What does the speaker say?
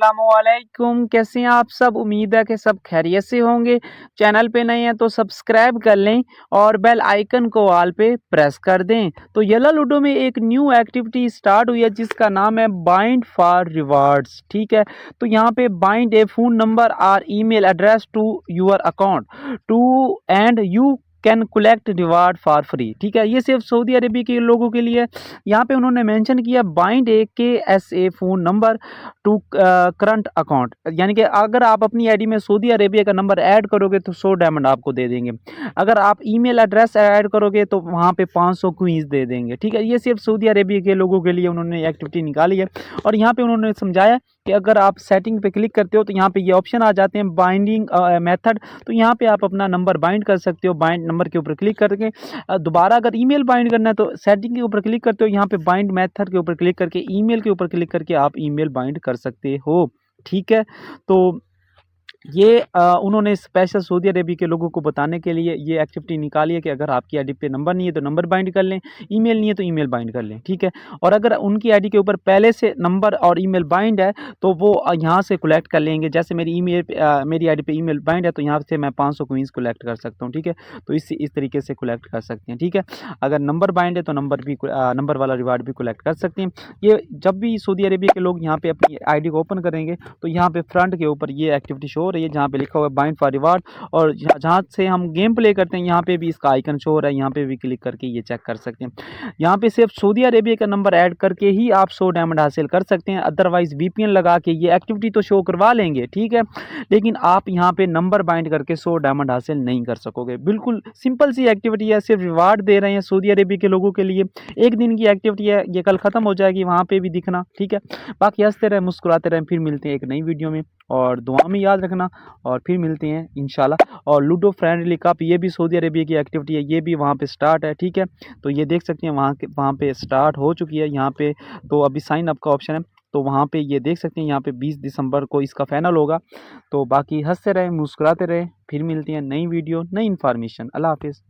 अस्सलामुअलैकुम। कैसे हैं आप सब? उम्मीद है कि सब खैरियत से होंगे। चैनल पे नए हैं तो सब्सक्राइब कर लें और बेल आइकन को ऑल पे प्रेस कर दें। तो येलो लूडो में एक न्यू एक्टिविटी स्टार्ट हुई है जिसका नाम है बाइंड फॉर रिवार्ड्स। ठीक है, तो यहाँ पे बाइंड ए फोन नंबर और email address to your account to and you can collect reward for free. ठीक है, ये सिर्फ सऊदी अरबिया के लोगों के लिए। यहाँ पे उन्होंने मेंशन किया बाइंड ए KSA phone number two current account, यानी कि अगर आप अपनी आईडी में सऊदी अरेबिया का नंबर ऐड करोगे तो 100 डायमंड आपको दे देंगे। अगर आप ईमेल एड्रेस ऐड करोगे तो वहाँ पे 500 क्वींस दे देंगे। ठीक है, ये सिर्फ सऊदी अरेबिया के लोगों के लिए उन्होंने एक्टिविटी निकाली है। और यहाँ पे उन्होंने समझाया कि अगर आप सेटिंग पे क्लिक करते हो तो यहाँ पे ये ऑप्शन आ जाते हैं बाइंडिंग मेथड। तो यहाँ पे आप अपना नंबर बाइंड कर सकते हो। बाइंड नंबर के ऊपर क्लिक करके दोबारा अगर ईमेल बाइंड करना है तो सेटिंग के ऊपर क्लिक करते हो, यहाँ पे बाइंड मेथड के ऊपर क्लिक करके ईमेल के ऊपर क्लिक करके आप ईमेल बाइंड कर सकते हो। ठीक है, तो ये उन्होंने स्पेशल सऊदी अरेबिया के लोगों को बताने के लिए ये एक्टिविटी निकाली है कि अगर आपकी आईडी पे नंबर नहीं है तो नंबर बाइंड कर लें, ईमेल नहीं है तो ईमेल बाइंड कर लें। ठीक है, और अगर उनकी आईडी के ऊपर पहले से नंबर और ईमेल बाइंड है तो वो यहाँ से कलेक्ट कर लेंगे। जैसे मेरी आईडी पे ईमेल बाइंड है तो यहाँ से मैं 500 क्वींस कलेक्ट कर सकता हूँ। ठीक है, तो इस तरीके से कलेक्ट कर सकते हैं। ठीक है, अगर नंबर बाइंड है तो नंबर वाला रिवार्ड भी कलेक्ट कर सकते हैं। ये जब भी सऊदी अरेबिया के लोग यहाँ पे अपनी आईडी को ओपन करेंगे तो यहाँ पे फ्रंट के ऊपर ये एक्टिविटी शो हो रही है जहाँ पे लिखा हुआ है बाइंड फॉर रिवार्ड, और जहाँ से हम गेम प्ले करते हैं यहाँ पे भी इसका आइकन शो हो रहा है। यहाँ पे भी क्लिक करके ये चेक कर सकते हैं। यहाँ पे सिर्फ सऊदी अरेबिया का नंबर ऐड करके ही आप 100 डायमंड हासिल कर सकते हैं। अदरवाइज VPN लगा के ये एक्टिविटी तो शो करवा लेंगे, ठीक है, लेकिन आप यहाँ पे नंबर बाइंड करके 100 डायमंड हासिल नहीं कर सकोगे। बिल्कुल सिंपल सी एक्टिविटी है, सिर्फ रिवार्ड दे रहे हैं सऊदी अरेबिया के लोगों के लिए। एक दिन की एक्टिविटी है, ये कल खत्म हो जाएगी, वहाँ पे भी दिखना। ठीक है, बाकी हंसते रहे मुस्कुराते रहे। फिर मिलते हैं एक नई वीडियो में, और दुआ में याद रखना, और फिर मिलते हैं इंशाल्लाह। और लूडो फ्रेंडली कप ये भी सऊदी अरेबिया की एक्टिविटी है, ये भी वहाँ पे स्टार्ट है। ठीक है, तो ये देख सकते हैं वहाँ पे स्टार्ट हो चुकी है। यहाँ पे तो अभी साइन अप का ऑप्शन है, तो वहाँ पे ये देख सकते हैं यहाँ पे 20 दिसंबर को इसका फाइनल होगा। तो बाकी हंसते रहे मुस्कुराते रहे, फिर मिलते हैं नई वीडियो नई इन्फॉर्मेशन। अल्लाह हाफिज़।